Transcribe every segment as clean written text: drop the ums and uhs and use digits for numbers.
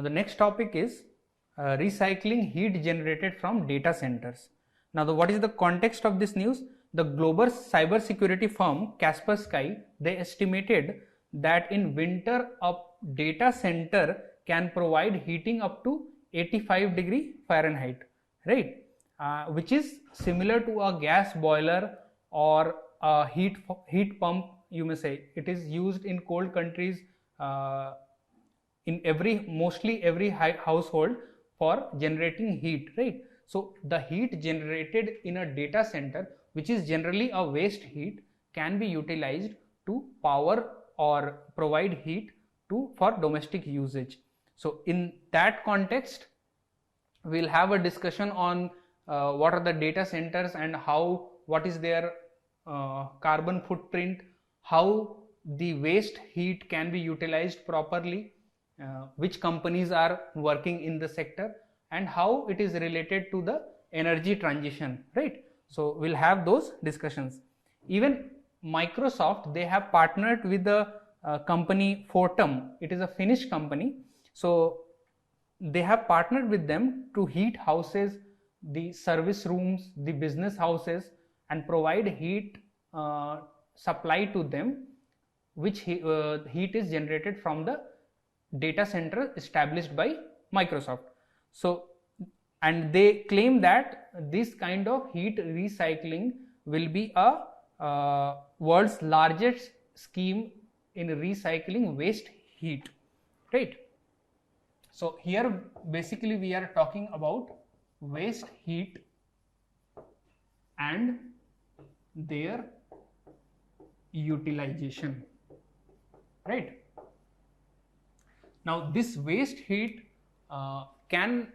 the next topic is recycling heat generated from data centers. Now, what is the context of this news? The global cybersecurity firm Kaspersky, they estimated that in winter a data center can provide heating up to 85 degree Fahrenheit, right? Which is similar to a gas boiler or a heat pump, you may say. It is used in cold countries in mostly every household for generating heat, right? So the heat generated in a data center, which is generally a waste heat, can be utilized to power or provide heat for domestic usage. So in that context, we'll have a discussion on what are the data centers and what is their carbon footprint, how the waste heat can be utilized properly, which companies are working in the sector, and how it is related to the energy transition, right? So we'll have those discussions. Even Microsoft, they have partnered with the company Fortum. It is a Finnish company. So they have partnered with them to heat houses, the service rooms, the business houses, and provide heat supply to them, which heat is generated from the data center established by Microsoft. So, and they claim that this kind of heat recycling will be a world's largest scheme in recycling waste heat, right? So here basically we are talking about waste heat and their utilization, right? Now this waste heat can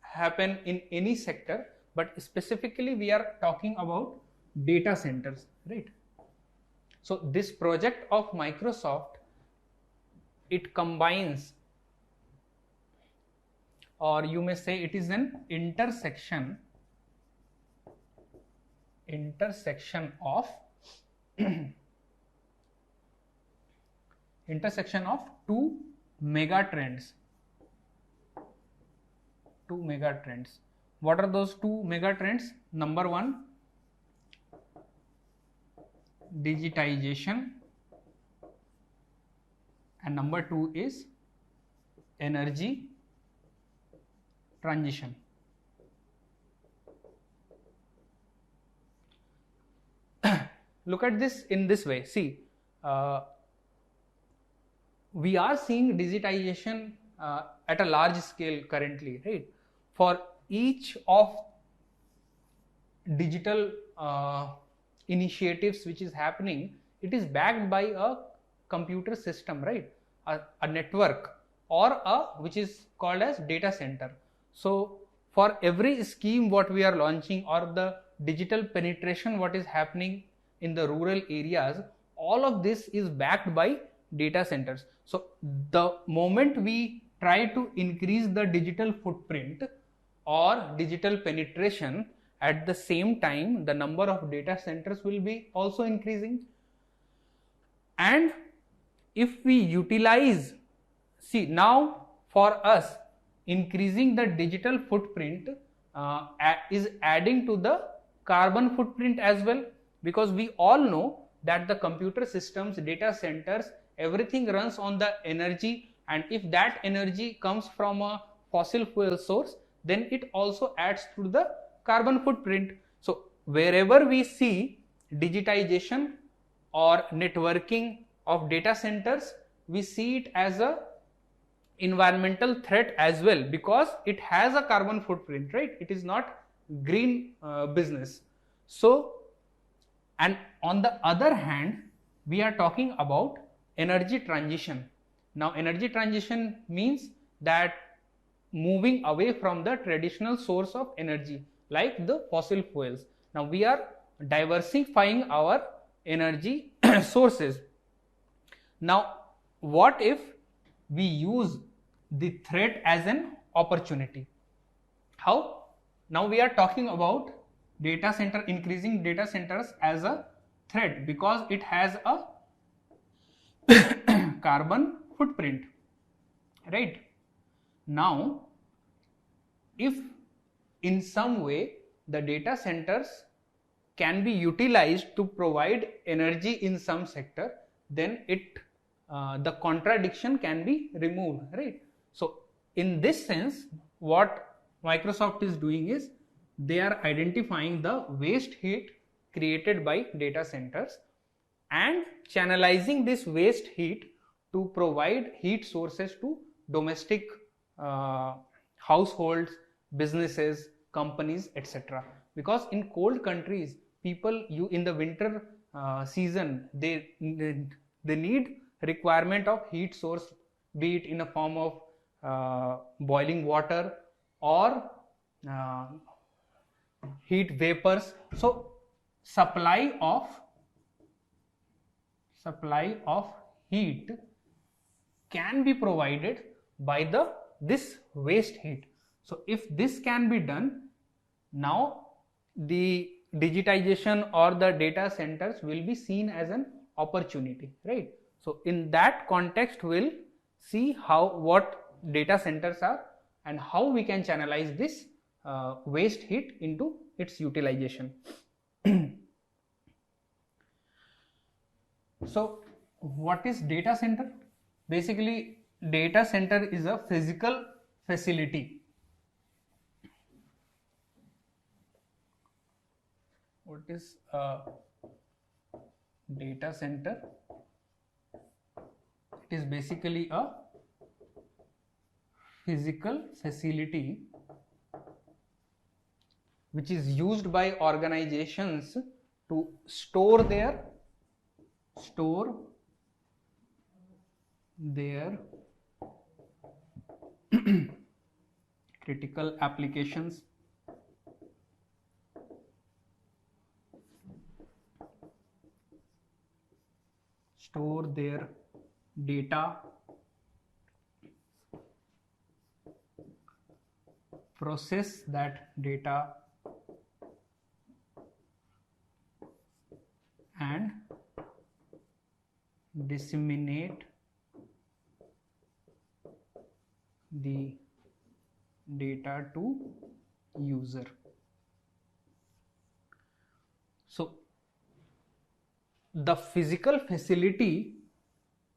happen in any sector, but specifically we are talking about data centers, right? So this project of Microsoft, it combines, or you may say it is an intersection of two mega trends. What are those two mega trends? Number one, digitization, and number two is energy transition. Look at this in this way. See, we are seeing digitization at a large scale currently, right? For each of digital initiatives which is happening, it is backed by a computer system, right? A network, or which is called as data center. So for every scheme what we are launching, or the digital penetration what is happening in the rural areas, all of this is backed by data centers. So the moment we try to increase the digital footprint or digital penetration, at the same time the number of data centers will be also increasing. And if we utilize, see, now for us increasing the digital footprint is adding to the carbon footprint as well, because we all know that the computer systems, data centers, everything runs on the energy, and if that energy comes from a fossil fuel source, then it also adds to the carbon footprint. So wherever we see digitization or networking of data centers, we see it as a environmental threat as well, because it has a carbon footprint, right? It is not green business. So, and on the other hand, we are talking about energy transition. Now energy transition means that moving away from the traditional source of energy like the fossil fuels. Now we are diversifying our energy sources. Now what if we use the threat as an opportunity? How? Now we are talking about data center, increasing data centers as a threat because it has a carbon footprint, right? Now, if in some way the data centers can be utilized to provide energy in some sector, then the contradiction can be removed, right? So in this sense, what Microsoft is doing is they are identifying the waste heat created by data centers and channelizing this waste heat to provide heat sources to domestic households, businesses, companies, etc. Because in cold countries, people in the winter season, they need requirement of heat source, be it in a form of boiling water or heat vapors. So supply of heat can be provided by this waste heat. So if this can be done, now the digitization or the data centers will be seen as an opportunity, right? So in that context, we'll see what data centers are and how we can channelize this waste heat into its utilization. So what is data center? Basically, data center is a physical facility. What is a data center? It is basically a physical facility which is used by organizations to store their critical applications, store their data, process that data, and disseminate the data to user. So the physical facility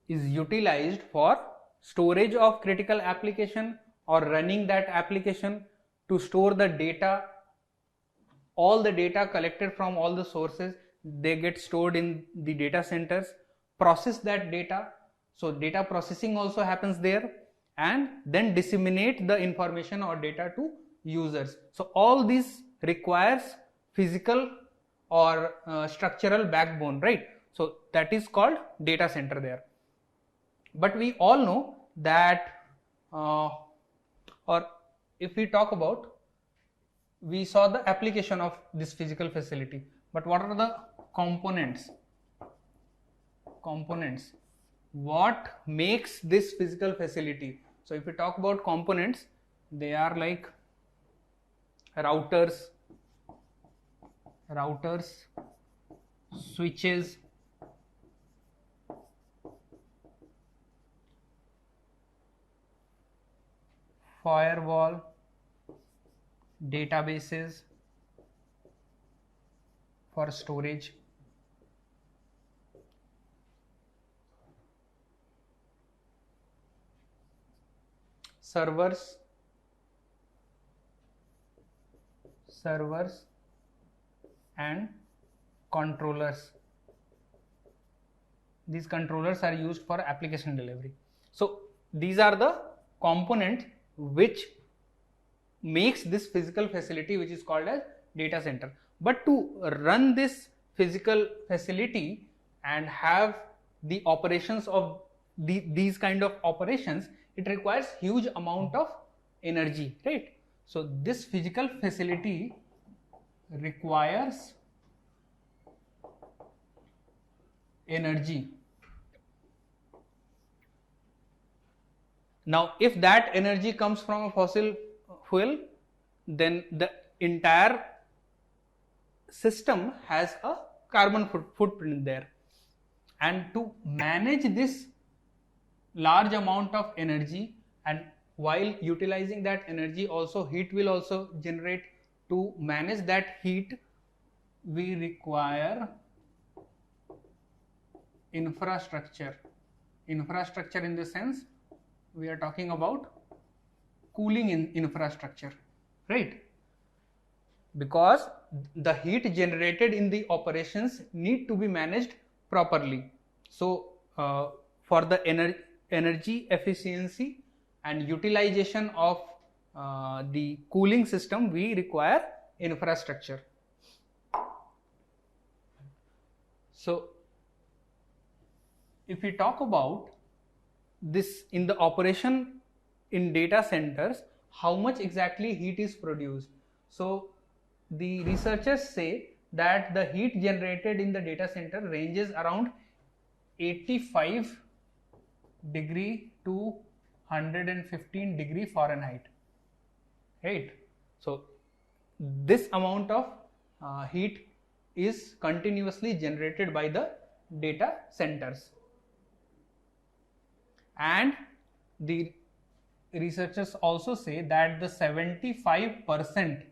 is utilized for storage of critical application or running that application, to store the data. All the data collected from all the sources, they get stored in the data centers, process that data. So data processing also happens there, and then disseminate the information or data to users. So all this requires physical or structural backbone, right? So that is called data center there. But we all know that or if we talk about, we saw the application of this physical facility, but what are the components? What makes this physical facility? So if we talk about components, they are like routers, switches, firewall, databases for storage, servers and controllers. These controllers are used for application delivery. So these are the components which makes this physical facility, which is called as data center. But to run this physical facility and have the operations of these kind of operations, it requires huge amount of energy, right? So this physical facility requires energy. Now if that energy comes from a fossil fuel, then the entire system has a carbon footprint there, and to manage this large amount of energy, and while utilizing that energy also heat will also generate. To manage that heat we require infrastructure in the sense we are talking about cooling infrastructure, right? Because the heat generated in the operations need to be managed properly. So for the energy efficiency and utilization of the cooling system we require infrastructure. So if we talk about this in the operation in data centers, how much exactly heat is produced? So the researchers say that the heat generated in the data center ranges around 85 degree to 115 degree Fahrenheit, right? So this amount of heat is continuously generated by the data centers, and the researchers also say that the 75%,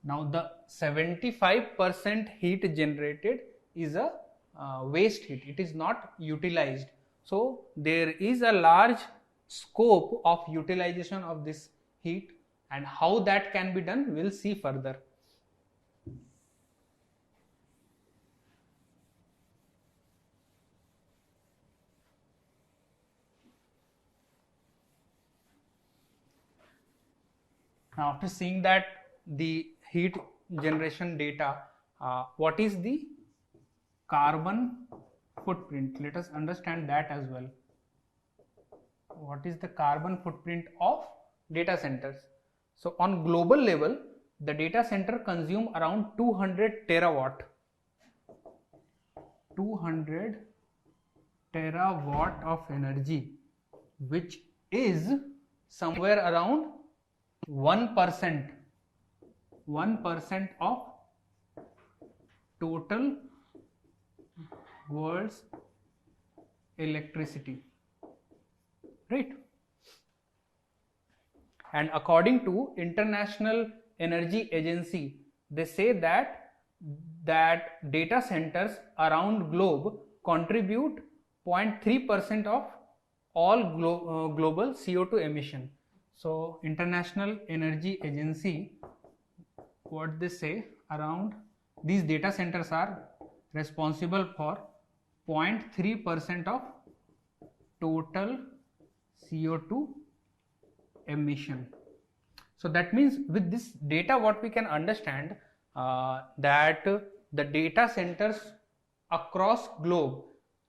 now the 75% heat generated is a waste heat, it is not utilized. So there is a large scope of utilization of this heat, and how that can be done we'll see further. Now after seeing that the heat generation data, what is the carbon footprint? Let us understand that as well. What is the carbon footprint of data centers? So on global level the data center consume around 200 terawatt of energy, which is somewhere around 1% of total world's electricity, right? And according to International Energy Agency, they say that data centers around globe contribute 0.3% of all global CO2 emission. So International Energy Agency, what they say, around these data centers are responsible for 0.3% of total CO2 emission. So that means with this data what we can understand, that the data centers across globe,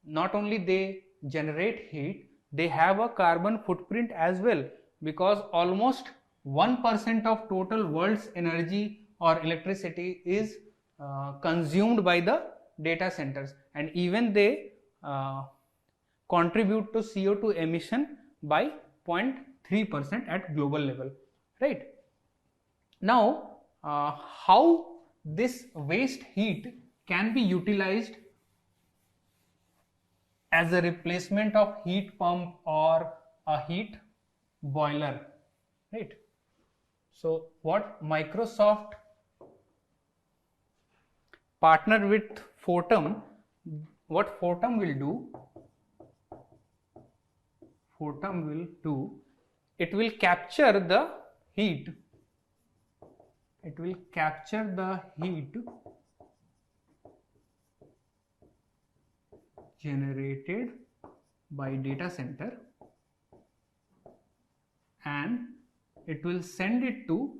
not only they generate heat, they have a carbon footprint as well, because almost 1% of total world's energy or electricity is consumed by the data centers, and even they contribute to CO2 emission by 0.3% at global level, right? Now how this waste heat can be utilized as a replacement of heat pump or a heat boiler, right? So what Microsoft partner with Fortum, what Fortum will do, it will capture the heat, generated by data center, and it will send it to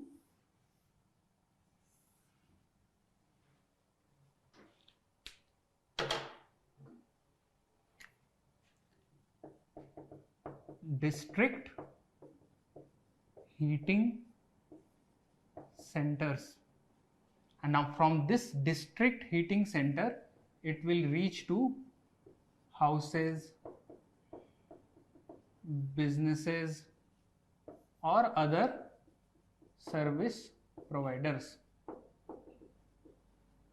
district heating centers, and now from this district heating center it will reach to houses, businesses or other service providers,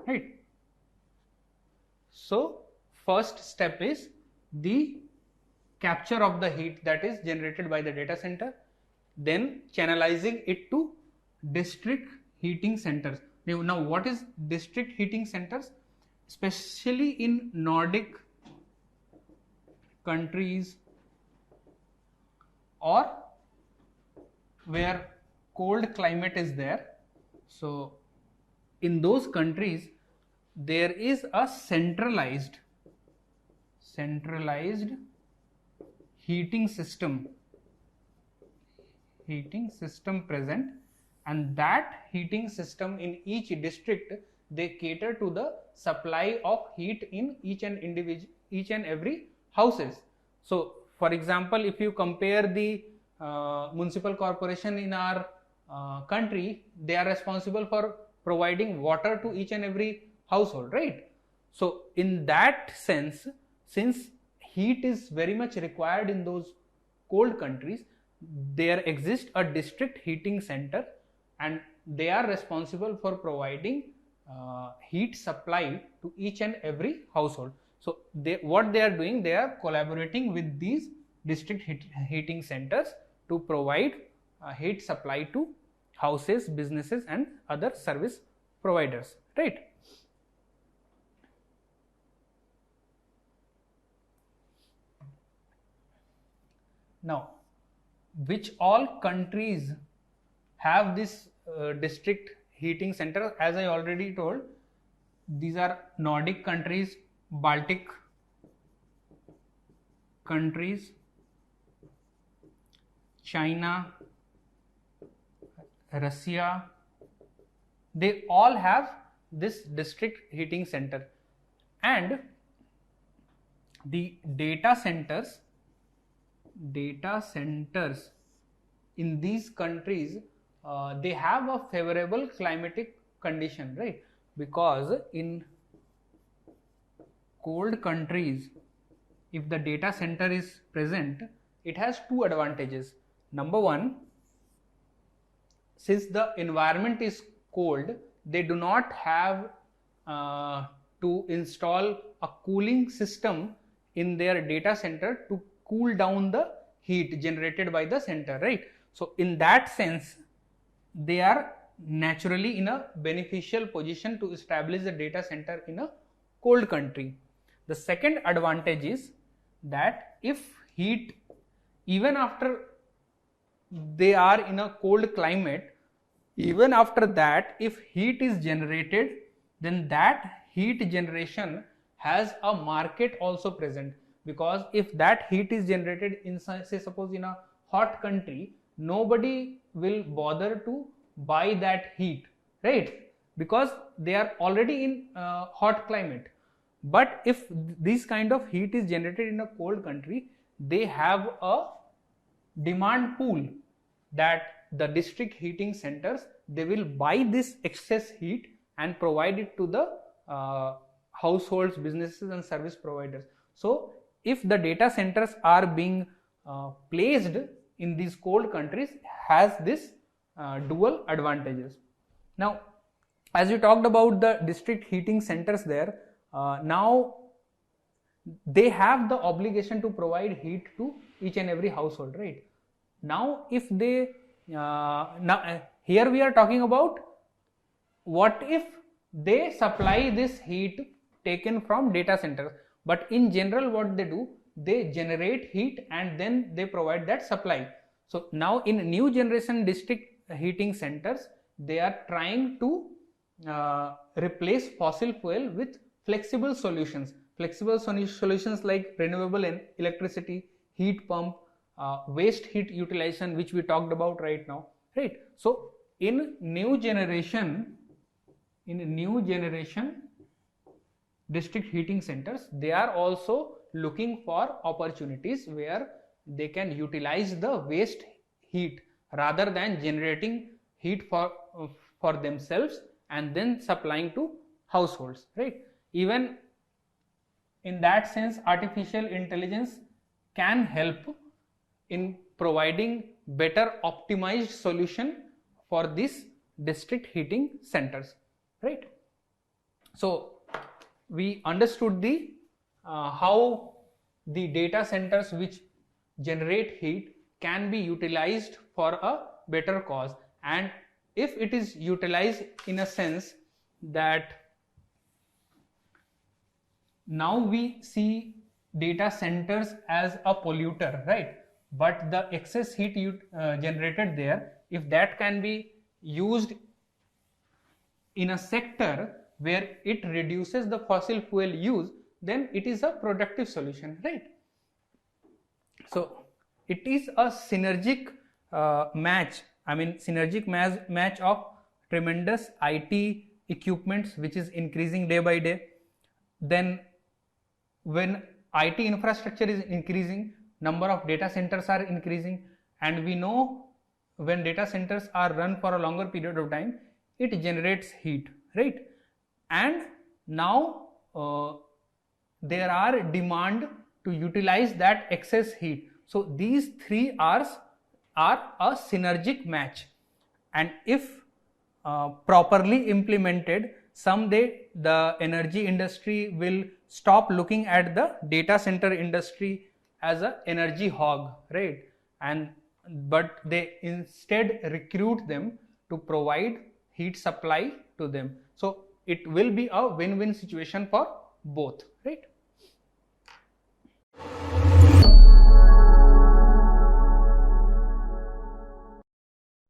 right? So first step is the capture of the heat that is generated by the data center, then channelizing it to district heating centers. Now what is district heating centers? Especially in Nordic countries or where cold climate is there. So in those countries there is a centralized heating system present, and that heating system in each district, they cater to the supply of heat in each and every houses. So for example, if you compare the municipal corporation in our country, they are responsible for providing water to each and every household, right? So in that sense, since heat is very much required in those cold countries, there exists a district heating center and they are responsible for providing heat supply to each and every household. So what they are doing, they are collaborating with these district heating centers to provide heat supply to houses, businesses and other service providers, right? Now, which all countries have this district heating center? As I already told, these are Nordic countries, Baltic countries, China, Russia. They all have this district heating center, and the data centers in these countries, they have a favorable climatic condition, right? Because in cold countries, if the data center is present, it has two advantages. Number one, since the environment is cold, they do not have to install a cooling system in their data center to cool down the heat generated by the center, right? So in that sense, they are naturally in a beneficial position to establish the data center in a cold country. The second advantage is that if heat, even after they are in a cold climate, even after that, if heat is generated, then that heat generation has a market also present. Because if that heat is generated in, say suppose in a hot country, nobody will bother to buy that heat, right? Because they are already in hot climate. But if this kind of heat is generated in a cold country, they have a demand pool that the district heating centers, they will buy this excess heat and provide it to the households, businesses and service providers. So if the data centers are being placed in these cold countries, has this dual advantages. Now, as we talked about the district heating centers there, now they have the obligation to provide heat to each and every household, right? Now if they here we are talking about what if they supply this heat taken from data centers, but in general what they do, they generate heat and then they provide that supply. So now in new generation district heating centers, they are trying to replace fossil fuel with flexible solutions like renewable electricity, heat pump, waste heat utilization, which we talked about right now, right? So in new generation district heating centers, they are also looking for opportunities where they can utilize the waste heat rather than generating heat for themselves and then supplying to households, right? Even in that sense, artificial intelligence can help in providing better optimized solution for these district heating centers, right? So we understood the how the data centers which generate heat can be utilized for a better cause. And if it is utilized in a sense that now we see data centers as a polluter, right? But the excess heat generated there, if that can be used in a sector where it reduces the fossil fuel use, then it is a productive solution, right? So it is a synergic match, synergic match of tremendous IT equipments which is increasing day by day. Then when IT infrastructure is increasing, number of data centers are increasing, and we know when data centers are run for a longer period of time, it generates heat, right? And now there are demand to utilize that excess heat. So these three R's are a synergic match, and if properly implemented, someday the energy industry will stop looking at the data center industry as an energy hog, right? But they instead recruit them to provide heat supply to them. So it will be a win-win situation for both, right?